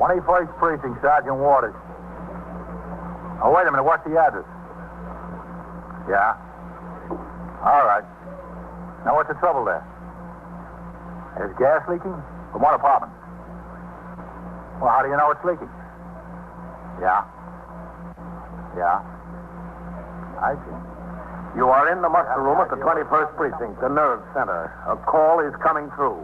21st Precinct, Sergeant Waters. Oh, wait a minute. What's the address? Yeah. All right. Now, what's the trouble there? There's gas leaking? From what apartment? Well, how do you know it's leaking? Yeah. Yeah. I see. You are in the muster room at the 21st Precinct, the nerve center. A call is coming through.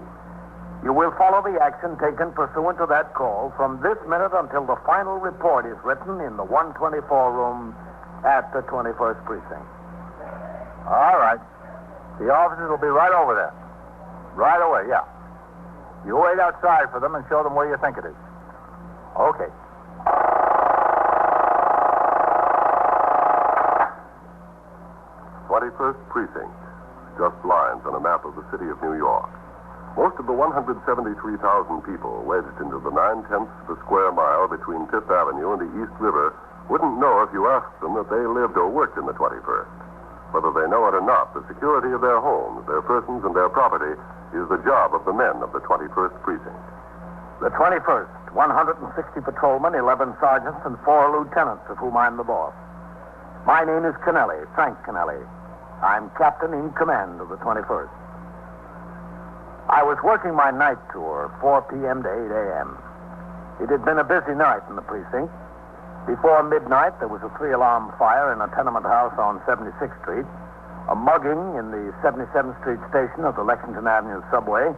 You will follow the action taken pursuant to that call from this minute until the final report is written in the 124 room at the 21st Precinct. All right. The officers will be right over there. Right away, yeah. You wait outside for them and show them where you think it is. Okay. 21st Precinct. Just lines on a map of the city of New York. Most of the 173,000 people wedged into the 9/10 of a square mile between Fifth Avenue and the East River wouldn't know if you asked them that they lived or worked in the 21st. Whether they know it or not, the security of their homes, their persons, and their property is the job of the men of the 21st Precinct. The 21st, 160 patrolmen, 11 sergeants, and 4 lieutenants, of whom I'm the boss. My name is Kennelly, Frank Kennelly. I'm captain in command of the 21st. I was working my night tour, 4 p.m. to 8 a.m. It had been a busy night in the precinct. Before midnight, there was a 3-alarm fire in a tenement house on 76th Street, a mugging in the 77th Street station of the Lexington Avenue subway,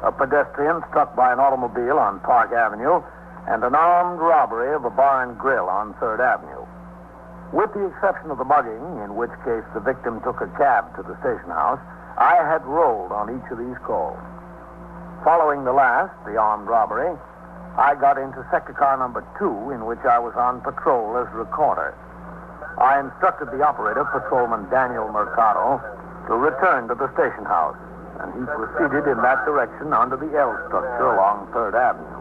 a pedestrian struck by an automobile on Park Avenue, and an armed robbery of a bar and grill on 3rd Avenue. With the exception of the mugging, in which case the victim took a cab to the station house, I had rolled on each of these calls. Following the last, the armed robbery, I got into sector car number 2, in which I was on patrol as recorder. I instructed the operator, Patrolman Daniel Mercado, to return to the station house, and he proceeded in that direction under the L structure along 3rd Avenue.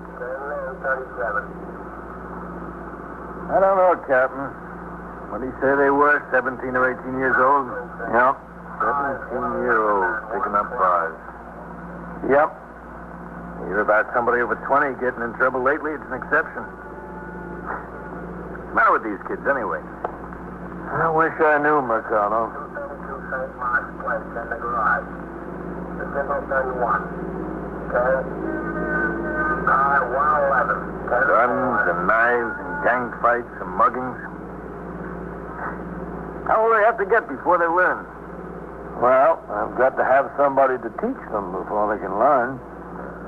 I don't know, Captain. What did he say they were, 17 or 18 years old? Yep. 17-year-olds picking up bars. Yep. You hear about somebody over 20 getting in trouble lately? It's an exception. What's the matter with these kids, anyway? I wish I knew, Mercado. Guns and knives and gang fights and muggings. How will they have to get before they learn? Well, I've got to have somebody to teach them before they can learn.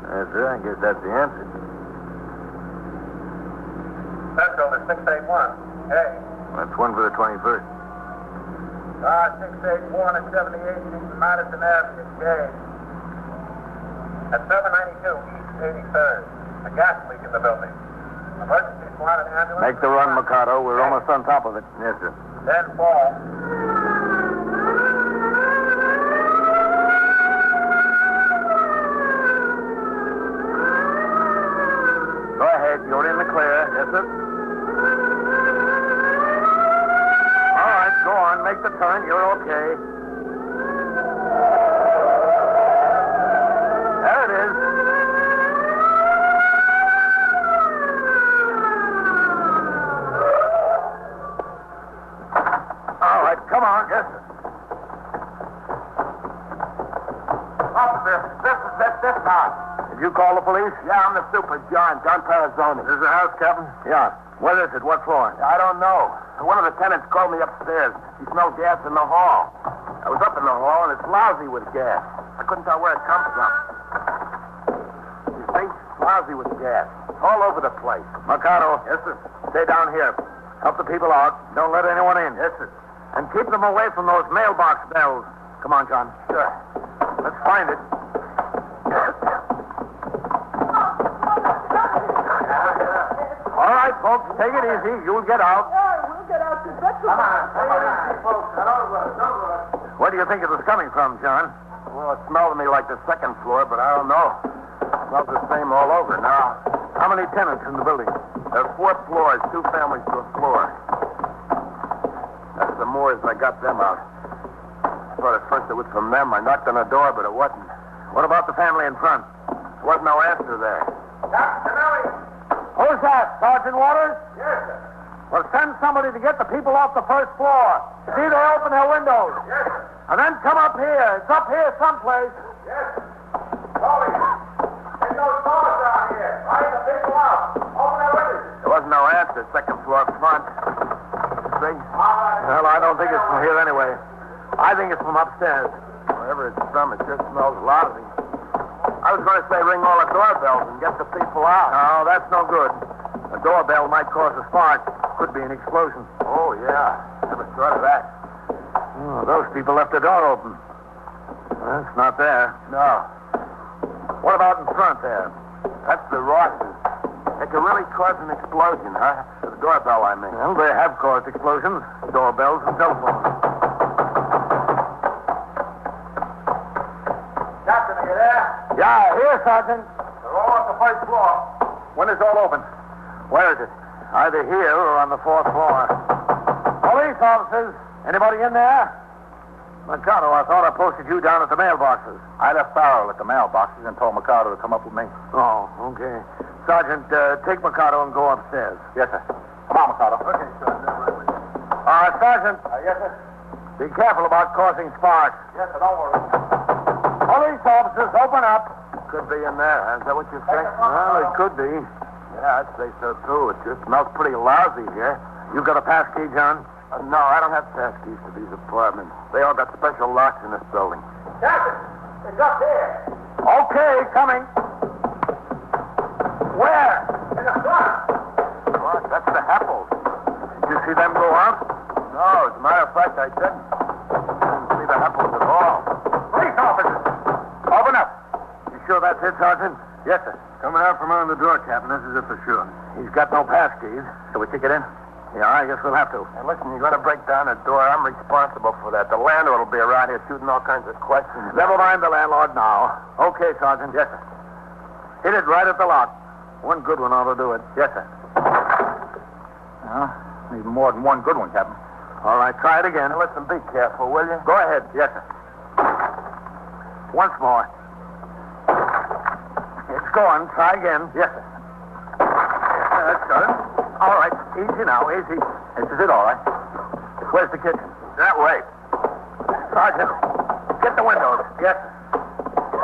Yes, sir. I guess that's the answer. Central is 681. Hey. That's one for the 21st. 681 and 78 East Madison Avenue. Gay. At 792 East 83rd. A gas leak in the building. Emergency squad and ambulance. Make the run, Mercado. We're almost on top of it. Yes, sir. 10-4. Go ahead. You're in the clear. Yes, sir. All right, go on. Make the turn. You're okay. There it is. All right, come on. Yes, sir. Officer, this house. Did you call the police? Yeah, I'm the super, John Parazzoni. This is the house, Captain? Yeah. What is it? What floor? I don't know. One of the tenants called me upstairs. He smelled gas in the hall. I was up in the hall, and it's lousy with gas. I couldn't tell where it comes from. You see? Lousy with gas. All over the place. Mercado. Yes, sir. Stay down here. Help the people out. Don't let anyone in. Yes, sir. And keep them away from those mailbox bells. Come on, John. Sure. Let's find it. All right, folks, take it easy. You'll get out. We'll get out to bed. Come on, folks. Don't rush. Where do you think it was coming from, John? Well, it smelled to me like the second floor, but I don't know. It smells the same all over now. How many tenants in the building? There are 4 floors, 2 families to a floor. That's the Moors. I got them out. I thought at first it was from them. I knocked on the door, but it wasn't. What about the family in front? There wasn't no answer there. Captain Kennelly. Who's that, Sergeant Waters? Yes, sir. Well, send somebody to get the people off the first floor. See they open their windows. Yes, sir. And then come up here. It's up here someplace. Yes, sir. Tony, there's no doors down here. Hurry the people out. Open their windows. There wasn't no answer. Second floor front. See? Well, I don't think it's from here anyway. I think it's from upstairs. Wherever it's from, it just smells lousy. I was going to say ring all the doorbells and get the people out. No, that's no good. A doorbell might cause a spark. Could be an explosion. Oh, yeah. Never thought of that. Oh, those people left the door open. Well, it's not there. No. What about in front there? That's the Rosses. It could really cause an explosion, huh? The doorbell, I mean. Well, they have caused explosions. Doorbells and telephones. Captain, are you there? Yeah, here, Sergeant. They're all on the first floor. Windows all open. Where is it? Either here or on the fourth floor. Police officers. Anybody in there? Mikado, I thought I posted you down at the mailboxes. I left Farrell at the mailboxes and told Mikado to come up with me. Oh, okay. Sergeant, take Mikado and go upstairs. Yes, sir. Come on, Mikado. Okay, sir. Sergeant, Yes, sir. be careful about causing sparks. Yes, sir. Don't worry. Police officers, open up. Could be in there. Is that what you think? Well, it could be. Yeah, I'd say so, too. It just smells pretty lousy here. You got a pass key, John? No, I don't have pass keys to these apartments. They all got special locks in this building. Captain, it's up there. Okay, coming. Where? In the front. What? That's the Heppels. Did you see them go up? No, as a matter of fact, I didn't. Didn't see the Heppels at all. Police officers, open up. You sure that's it, Sergeant? Yes, sir. Coming out from under the door, Captain. This is it for sure. He's got no pass keys. Shall we kick it in? Yeah, I guess we'll have to. And listen, you're going to break down the door. I'm responsible for that. The landlord will be around here shooting all kinds of questions. Never mind the landlord now. Okay, Sergeant. Yes, sir. Hit it right at the lock. One good one ought to do it. Yes, sir. Need more than one good one, Captain. All right, try it again. Now, listen, be careful, will you? Go ahead. Yes, sir. Once more. It's going. Try again. Yes, sir. That's got it. All right. Easy now. Easy. This is it, all right. Where's the kitchen? That way. Sergeant, get the windows. Yes, sir.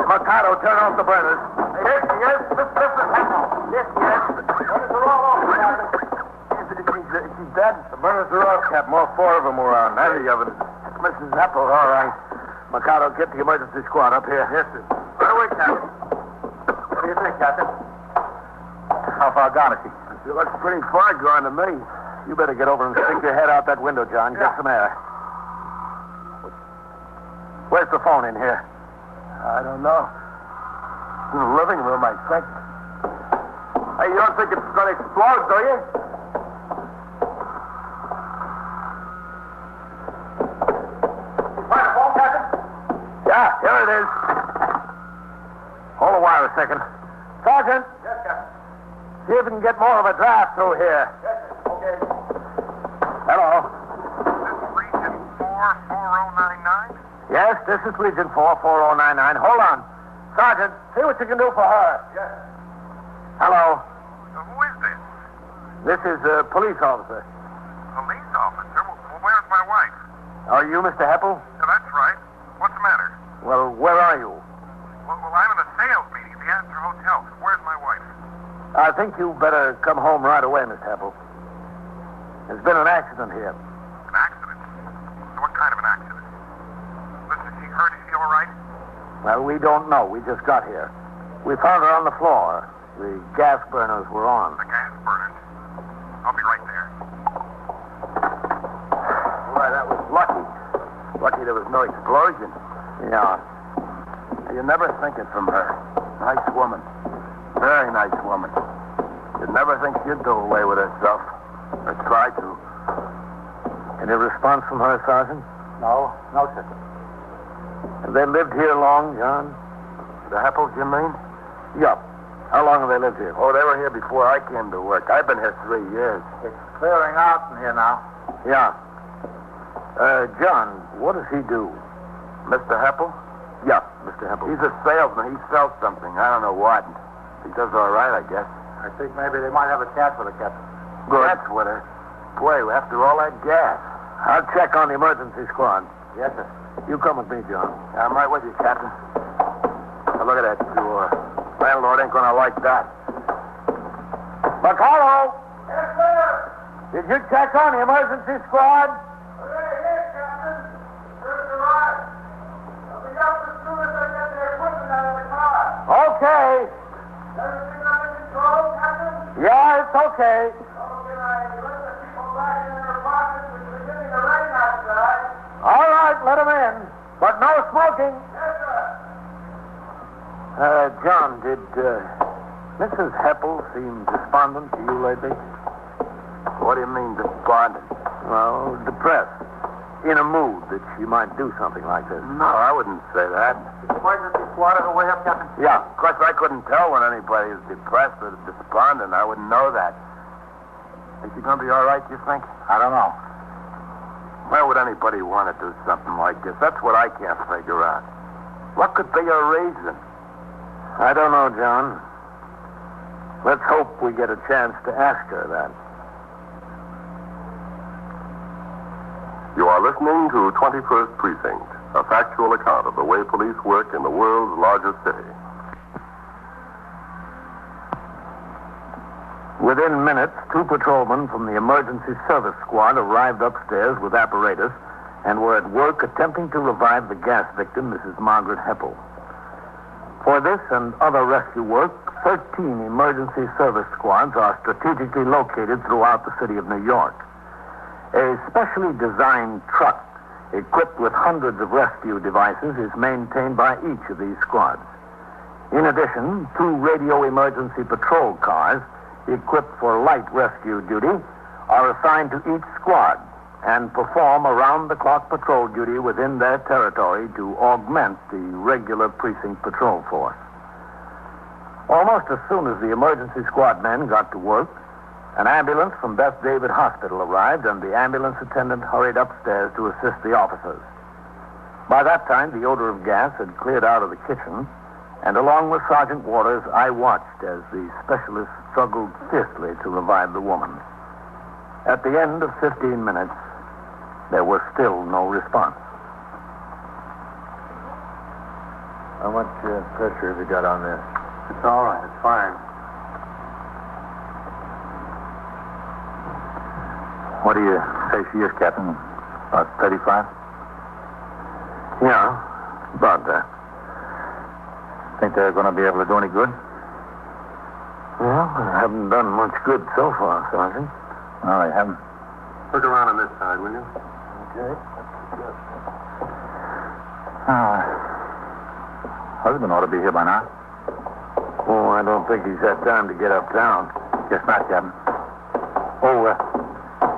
Mikado, turn off the burners. Yes, yes. This is Hector. Yes, yes. Windows are all open, Captain. She's dead. The burners are off, Captain. All four of them were on. And the oven. It's Mrs. Heppel. All right. Mikado, get the emergency squad up here. Yes, sir. Right away, Captain. What do you think, Captain? How far gone is she? She looks pretty far gone to me. You better get over and stick your head out that window, John. Get some air. Where's the phone in here? I don't know. In the living room, I think. Hey, you don't think it's going to explode, do you? Find a phone, Captain? Yeah, here it is. Hold the wire a second. Sergeant, Yes, Captain. see if we can get more of a draft through here. Yes, sir. Okay. Hello. Region 44099? Yes, this is Legion 44099. Hold on. Sergeant, see what you can do for her. Yes. Hello. Who is this? This is a police officer. Police officer? Well, where's my wife? Are you Mr. Heppel? That's right. What's the matter? Well, where are you? Well, I'm in a sales meeting at the Astor Hotel. Where's my wife? I think you better come home right away, Mr. Heppel. There's been an accident here. An accident? So what kind of an accident? Listen, is she hurt? Is she all right? Well, we don't know. We just got here. We found her on the floor. The gas burners were on. The gas burners? I'll be right there. Boy, that was lucky. Lucky there was no explosion. Yeah. You never think it from her. Nice woman. Very nice woman. You'd never think she'd do away with herself. Or try to. Any response from her, Sergeant? No, sir. Have they lived here long, John? The Heppels, you mean? Yup. How long have they lived here? Oh, they were here before I came to work. I've been here 3 years. It's clearing out in here now. Yeah. John, what does he do? Mr. Heppel? Yeah, Mr. Heppel. He's a salesman. He sells something. I don't know what. He does all right, I guess. I think maybe they might have a chance with it, Captain. Good. That's with her. Boy, after all that gas. I'll check on the emergency squad. Yes, sir. You come with me, John. I'm right with you, Captain. Now, look at that door. Landlord ain't gonna like that. McCullough! Yes, sir. Did you check on the emergency squad? Yes, Captain. First arrived. I'll be up as soon as I get the equipment out of the car. Okay. Everything under control, Captain? Yeah, it's okay. Oh, can I let the people back in their apartments? It's beginning to rain outside. All right, let him in. But no smoking. Yes, sir. John, did Mrs. Heppel seem despondent to you lately? What do you mean, despondent? Well, depressed. In a mood that she might do something like this. No, I wouldn't say that. Is the emergency squad on the way up, Captain? Yeah. Of course, I couldn't tell when anybody is depressed or despondent. I wouldn't know that. Is she going to be all right, you think? I don't know. Why would anybody want to do something like this? That's what I can't figure out. What could be a reason? I don't know, John. Let's hope we get a chance to ask her that. You are listening to 21st Precinct, a factual account of the way police work in the world's largest city. Within minutes, 2 patrolmen from the emergency service squad arrived upstairs with apparatus and were at work attempting to revive the gas victim, Mrs. Margaret Heppel. For this and other rescue work, 13 emergency service squads are strategically located throughout the city of New York. A specially designed truck equipped with hundreds of rescue devices is maintained by each of these squads. In addition, 2 radio emergency patrol cars equipped for light rescue duty are assigned to each squad and perform around-the-clock patrol duty within their territory to augment the regular precinct patrol force. Almost as soon as the emergency squad men got to work, an ambulance from Beth David Hospital arrived, and the ambulance attendant hurried upstairs to assist the officers. By that time, the odor of gas had cleared out of the kitchen, and along with Sergeant Waters, I watched as the specialist struggled fiercely to revive the woman. At the end of 15 minutes, there was still no response. How much pressure have you got on this? It's all right. It's fine. What do you say she is, Captain? About 35? Yeah, about that. Think they're going to be able to do any good? Well, they haven't done much good so far, Sergeant. No, they haven't. Look around on this side, will you? Okay. Husband ought to be here by now. Oh, I don't think he's had time to get uptown. Guess not, Captain. Oh,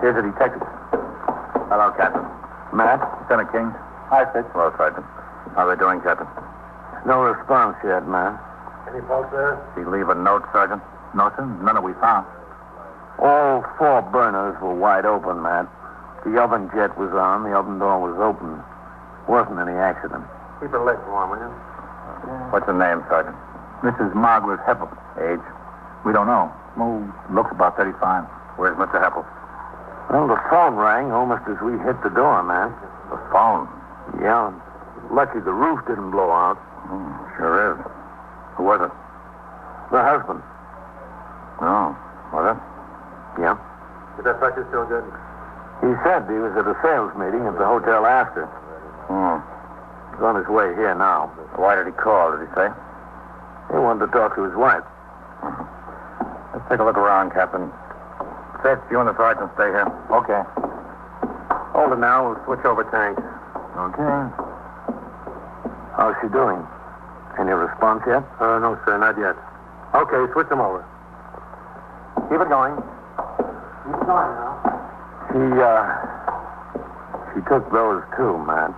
Here's the detective. Hello, Captain. Matt? Lieutenant King. Hi, Fitz. Hello, Sergeant. How are they doing, Captain? No response yet, Matt. Any folks there? Did he leave a note, Sergeant? No, sir. None that we found. All 4 burners were wide open, Matt. The oven jet was on. The oven door was open. Wasn't any accident. Keep her legs warm, will you? What's her name, Sergeant? Mrs. Margaret Heppel. Age? We don't know. Oh, looks about 35. Where's Mr. Heppel? Well, the phone rang almost as we hit the door, man. The phone. Yeah. Lucky the roof didn't blow out. Sure is. Who was it? The husband. Oh, was it? Yeah. Is that pressure still good? He said he was at a sales meeting at the hotel after. He's on his way here now. Why did he call, did he say? He wanted to talk to his wife. Let's take a look around, Captain. Fitz, you and the sergeant stay here. Okay. Hold it now. We'll switch over tanks. Okay. How's she doing? Any response yet? No, sir, not yet. Okay, switch them over. Keep it going. Keep it going now. She took those too, Matt.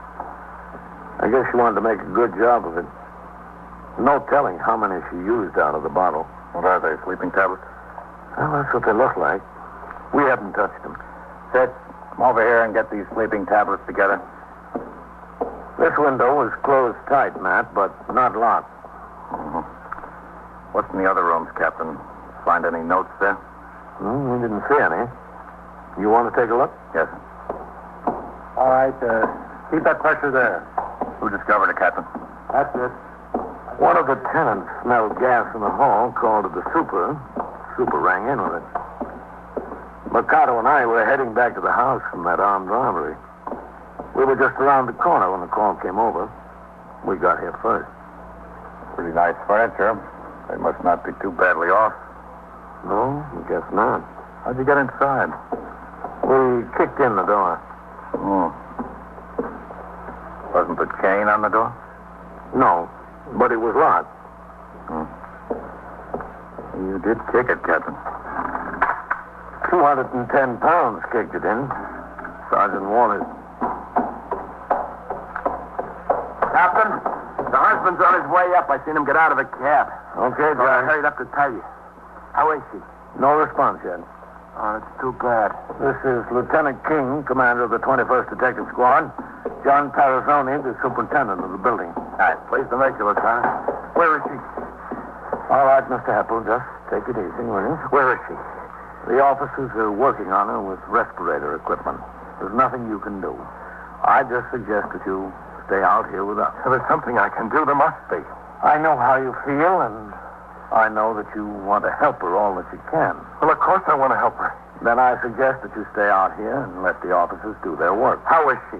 I guess she wanted to make a good job of it. No telling how many she used out of the bottle. What are they, sleeping tablets? Well, that's what they look like. We haven't touched them. Fitz, come over here and get these sleeping tablets together. This window was closed tight, Matt, but not locked. What's in the other rooms, Captain? Find any notes there? We didn't see any. You want to take a look? Yes. All right. Keep that pressure there. Who discovered it, Captain? That's it. One of the tenants smelled gas in the hall, called it the super. Super rang in with it. Mercado and I were heading back to the house from that armed robbery. We were just around the corner when the call came over. We got here first. Pretty nice furniture. They must not be too badly off. No, I guess not. How'd you get inside? We kicked in the door. Oh. Wasn't the chain on the door? No, but it was locked. You did kick it, Captain. 210 pounds kicked it in. Sergeant Waters. Captain, the husband's on his way up. I seen him get out of the cab. Okay, So I John. hurried up to tell you. How is she? No response yet. Oh, it's too bad. This is Lieutenant King, commander of the 21st Detective Squad. John Parazzoni, the superintendent of the building. All right, pleased to meet you, Lieutenant. Where is she? All right, Mr. Heppel, just take it easy, will you? Where is she? The officers are working on her with respirator equipment. There's nothing you can do. I just suggest that you stay out here with us. If there's something I can do, there must be. I know how you feel, and I know that you want to help her all that you can. Well, of course I want to help her. Then I suggest that you stay out here and let the officers do their work. How is she?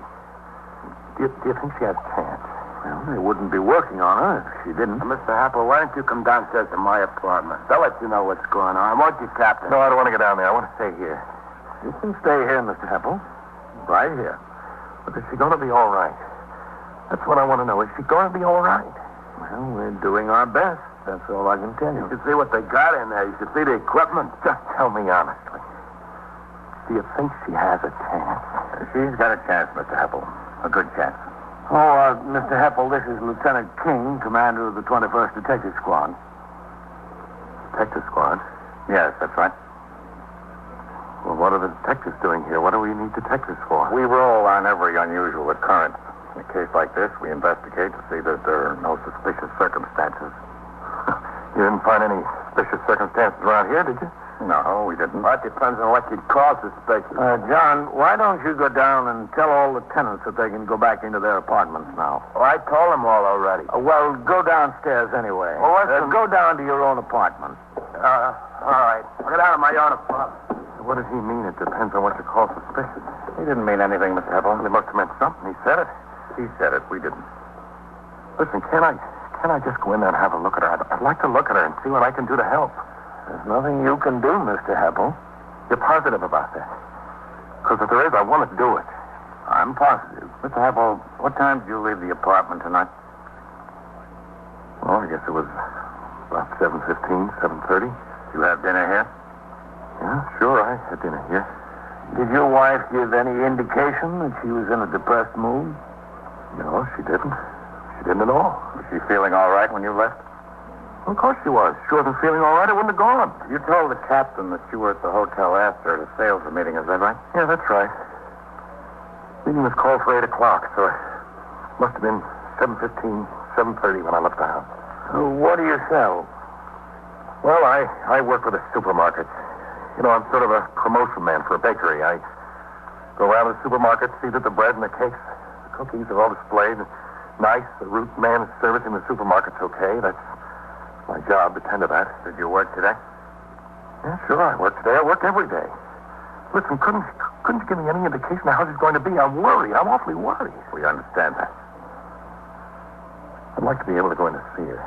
Do you think she has a chance? Well, they wouldn't be working on her if she didn't. Mr. Happel, why don't you come downstairs to my apartment? I'll let you know what's going on. Won't you, Captain? No, I don't want to get down there. I want to stay here. You can stay here, Mr. Heppel. Right here. But is she going to be all right? That's what I want to know. Is she going to be all right? Well, we're doing our best. That's all I can tell you. You should see what they got in there. You should see the equipment. Just tell me honestly. Do you think she has a chance? She's got a chance, Mr. Happel. A good chance. Oh, Mr. Heppel, this is Lieutenant King, commander of the 21st Detective Squad. Detective squad? Yes, that's right. Well, what are the detectives doing here? What do we need detectives for? We roll on every unusual occurrence. In a case like this, we investigate to see that there are no suspicious circumstances. You didn't find any suspicious circumstances around here, did you? No, we didn't. That depends on what you'd call suspicious. John, why don't you go down and tell all the tenants that they can go back into their apartments now? Oh, I told them all already. Well, go downstairs anyway. Well, listen. Go down to your own apartment. All right. I'll get out of my own apartment. What does he mean? It depends on what you call suspicious. He didn't mean anything, Mr. Heppel. He must have meant something. He said it. He said it. We didn't. Listen, can I just go in there and have a look at her? I'd like to look at her and see what I can do to help. There's nothing you can do, Mr. Heppel. You're positive about that? Because if there is, I want to do it. I'm positive. Mr. Heppel, what time did you leave the apartment tonight? Well, I guess it was about 7:15, 7:30. You have dinner here? Yeah, sure, I had dinner here. Did your wife give any indication that she was in a depressed mood? No, she didn't. She didn't at all. Was she feeling all right when you left? Well, of course she was. She wasn't feeling all right. I wouldn't have gone. You told the captain that you were at the hotel after the sales meeting. Is that right? Yeah, that's right. Meeting was called for 8 o'clock, so it must have been 7:15, 7:30 when I left the house. What do you sell? Well, I work for the supermarket. You know, I'm sort of a promotion man for a bakery. I go around the supermarket, see that the bread and the cakes, the cookies are all displayed nice. The root man is servicing the supermarket's okay. That's my job, to tend to that. Did you work today? Yeah, sure, I work today. I work every day. Listen, couldn't you give me any indication of how she's going to be? I'm worried. I'm awfully worried. We understand that. I'd like to be able to go in to see her.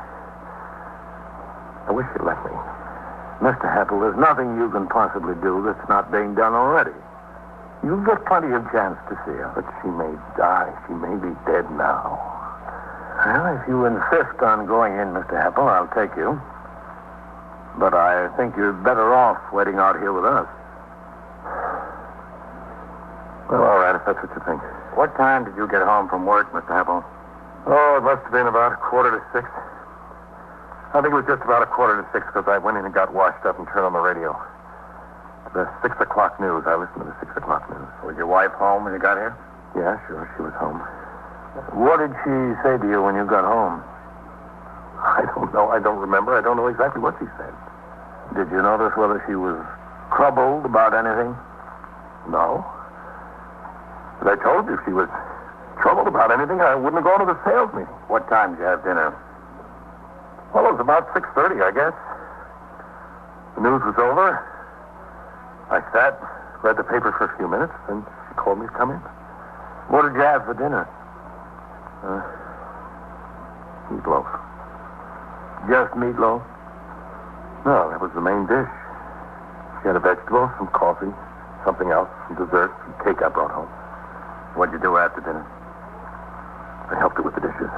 I wish you'd let me. Mr. Heppel, there's nothing you can possibly do that's not being done already. You'll get plenty of chance to see her. But she may die. She may be dead now. Well, if you insist on going in, Mr. Heppel, I'll take you. But I think you're better off waiting out here with us. Well, all right, if that's what you think. What time did you get home from work, Mr. Heppel? Oh, it must have been about 5:45. I think it was just about 5:45 because I went in and got washed up and turned on the radio. The 6 o'clock news. I listened to the 6 o'clock news. Was your wife home when you got here? Yeah, sure, she was home. What did she say to you when you got home? I don't know. I don't remember. I don't know exactly what she said. Did you notice whether she was troubled about anything? No. But I told you if she was troubled about anything, I wouldn't have gone to the sales meeting. What time did you have dinner? Well, it was about 6:30, I guess. The news was over. I sat, read the paper for a few minutes, and she called me to come in. What did you have for dinner? Meatloaf. Just meatloaf? No, that was the main dish. She had a vegetable, some coffee, something else, some dessert, some cake I brought home. What'd you do after dinner? I helped her with the dishes.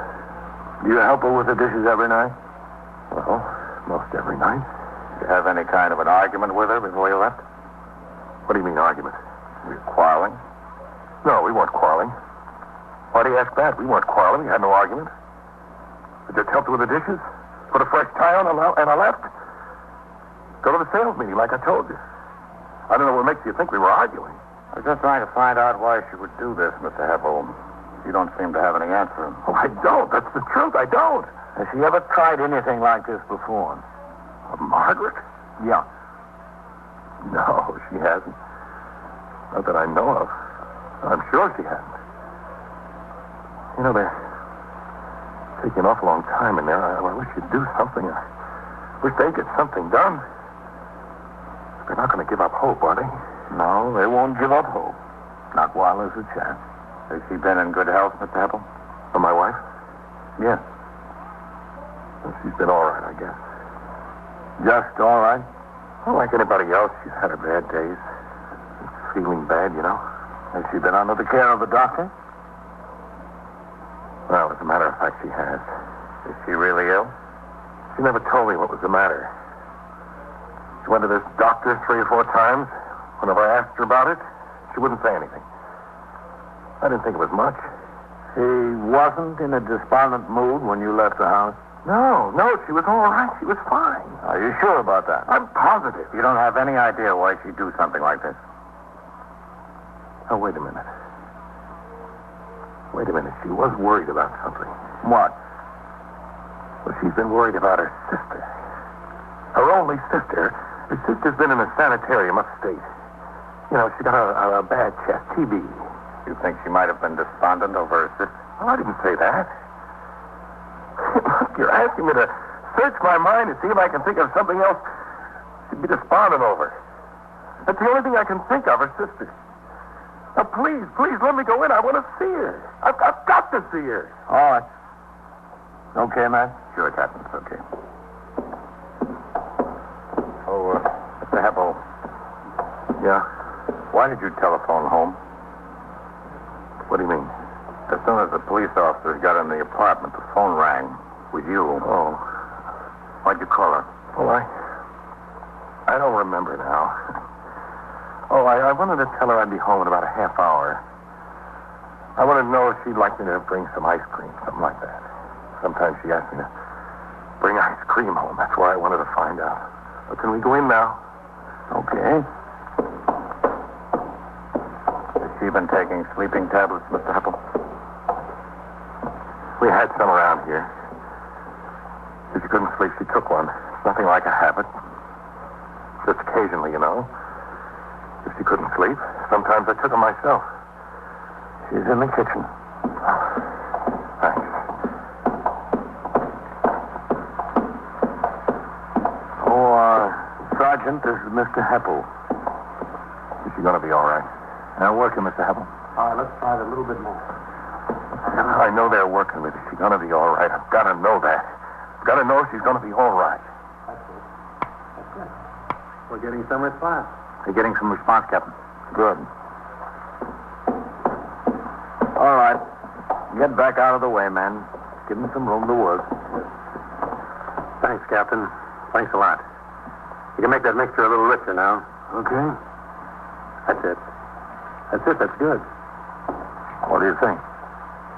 Do you help her with the dishes every night? Well, most every night. Did you have any kind of an argument with her before you left? What do you mean, argument? Were you quarreling? No, we weren't quarreling. Why do you ask that? We weren't quarreling. We had no argument. I just helped her with the dishes, put a fresh tie on, and I left. Go to the sales meeting, like I told you. I don't know what makes you think we were arguing. I was just trying to find out why she would do this, Mr. Heppel. You don't seem to have any answer. Oh, I don't. That's the truth. I don't. Has she ever tried anything like this before? Margaret? Yeah. No, she hasn't. Not that I know of. I'm sure she hasn't. You know, they're taking an awful long time in there. I wish you'd do something. I wish they'd get something done. They're not going to give up hope, are they? No, they won't give up hope. Not while there's a chance. Has she been in good health, Mr. Heppel? Oh, my wife? Yes. Well, she's been all right, I guess. Just all right? Well, like anybody else, she's had her bad days. Feeling bad, you know. Has she been under the care of a doctor? Well, as a matter of fact, she has. Is she really ill? She never told me what was the matter. She went to this doctor 3 or 4 times. Whenever I asked her about it, she wouldn't say anything. I didn't think it was much. She wasn't in a despondent mood when you left the house? No, she was all right. She was fine. Are you sure about that? I'm positive. You don't have any idea why she'd do something like this? Oh, wait a minute. Wait a minute. She was worried about something. What? Well, she's been worried about her sister. Her only sister. Her sister's been in a sanitarium upstate. You know, she got a bad chest, TB. You think she might have been despondent over her sister? Well, I didn't say that. Look, you're asking me to search my mind to see if I can think of something else she'd be despondent over. That's the only thing I can think of, her sister. Now, please, let me go in. I want to see her. I've got to see her. All right. Okay, man? Sure, Captain. It's okay. Oh, Mr. Heppel. Yeah? Why did you telephone home? What do you mean? As soon as the police officers got in the apartment, the phone rang with you. Oh. Why'd you call her? Well, I don't remember now. Oh, I wanted to tell her I'd be home in about a half hour. I wanted to know if she'd like me to bring some ice cream, something like that. Sometimes she asks me to bring ice cream home. That's why I wanted to find out. But can we go in now? Okay. Has she been taking sleeping tablets, Mr. Heppel? We had some around here. If she couldn't sleep, she took one. It's nothing like a habit. Just occasionally, you know. If she couldn't sleep, sometimes I took them myself. She's in the kitchen. Thanks. Oh, Sergeant, this is Mr. Heppel. Is she going to be all right? Now, working, Mr. Heppel. All right, let's try it a little bit more. I know they're working with her. She's going to be all right. I've got to know that. I've got to know she's going to be all right. That's it. That's good. We're getting some response. You're getting some response, Captain. Good. All right. Get back out of the way, man. Give him some room to work. Thanks, Captain. Thanks a lot. You can make that mixture a little richer now. Okay. That's it. That's good. What do you think?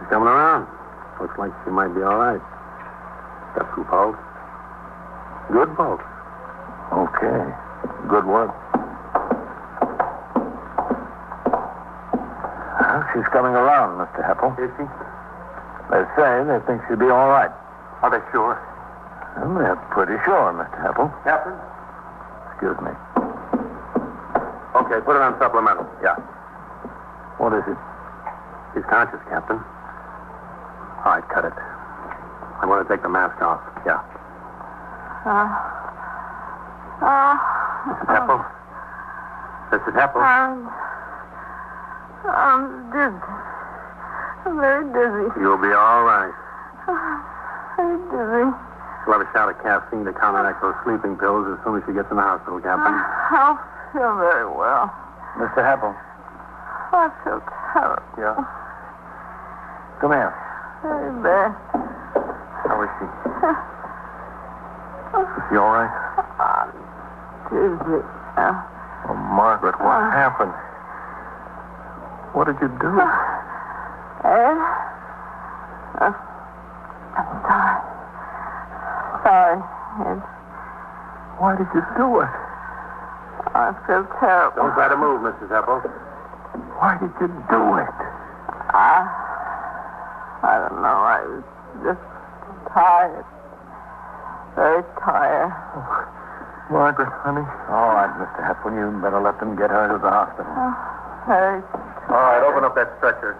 She's coming around. Looks like she might be all right. Got some pulse. Good pulse. Okay. Good work. Well, she's coming around, Mr. Heppel. Is she? They say they think she'll be all right. Are they sure? Well, they're pretty sure, Mr. Heppel. Captain? Excuse me. Okay, put it on supplemental. Yeah. What is it? He's conscious, Captain. All right, cut it. I want to take the mask off. Yeah. Mrs. Heppel? Mrs. Heppel? I'm dizzy. I'm very dizzy. You'll be all right. Very dizzy. She'll have a shot of caffeine to counteract those sleeping pills as soon as she gets in the hospital, Captain. I feel very well. Mr. Heppel. I feel terrible. Yeah? Come here. Very bad. How is she? Is she all right? I'm dizzy. Oh, Margaret, what happened? What did you do? Ed? I'm sorry. Sorry, Ed. Why did you do it? I feel terrible. Don't try to move, Mrs. Heppel. Why did you do it? I don't know. I was just tired. Very tired. Oh, Margaret, honey. All right, Mr. Heppel, you better let them get her to the hospital. Very All right, open up that stretcher.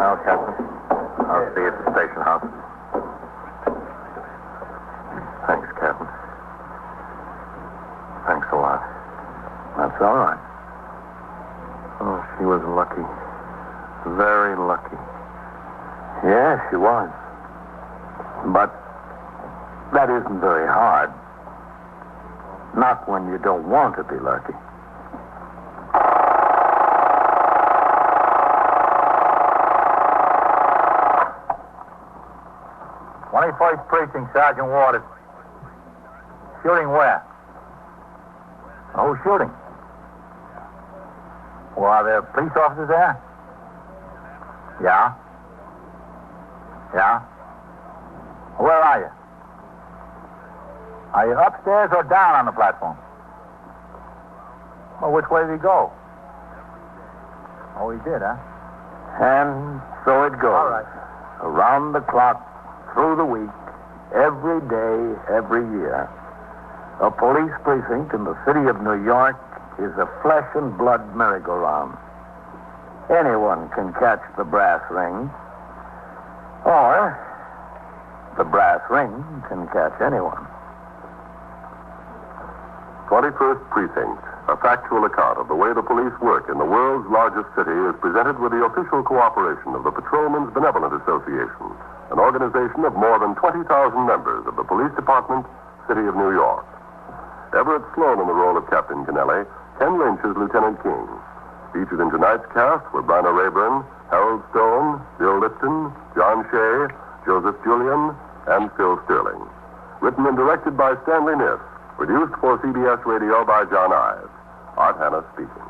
Now, Captain, I'll see you at the station house. Thanks, Captain. Thanks a lot. That's all right. Oh, she was lucky. Very lucky. Yeah, she was. But that isn't very hard. Not when you don't want to be lucky. "21st Precinct, Sergeant Waters. Shooting where? Who's shooting? Well, are there police officers there? Yeah? Yeah? Where are you? Are you upstairs or down on the platform? Well, which way did he go? Oh, he did, huh? And so it goes. All right. Around the clock, through the week, every day, every year. A police precinct in the city of New York is a flesh and blood merry-go-round. Anyone can catch the brass ring, or the brass ring can catch anyone. 21st Precinct, a factual account of the way the police work in the world's largest city, is presented with the official cooperation of the Patrolmen's Benevolent Association, an organization of more than 20,000 members of the Police Department, City of New York. Everett Sloan in the role of Captain Kennelly, Ken Lynch as Lieutenant King. Featured in tonight's cast were Bryna Rayburn, Harold Stone, Bill Lipton, John Shea, Joseph Julian, and Phil Sterling. Written and directed by Stanley Niss. Produced for CBS Radio by John Ives. Art Hanna speaking.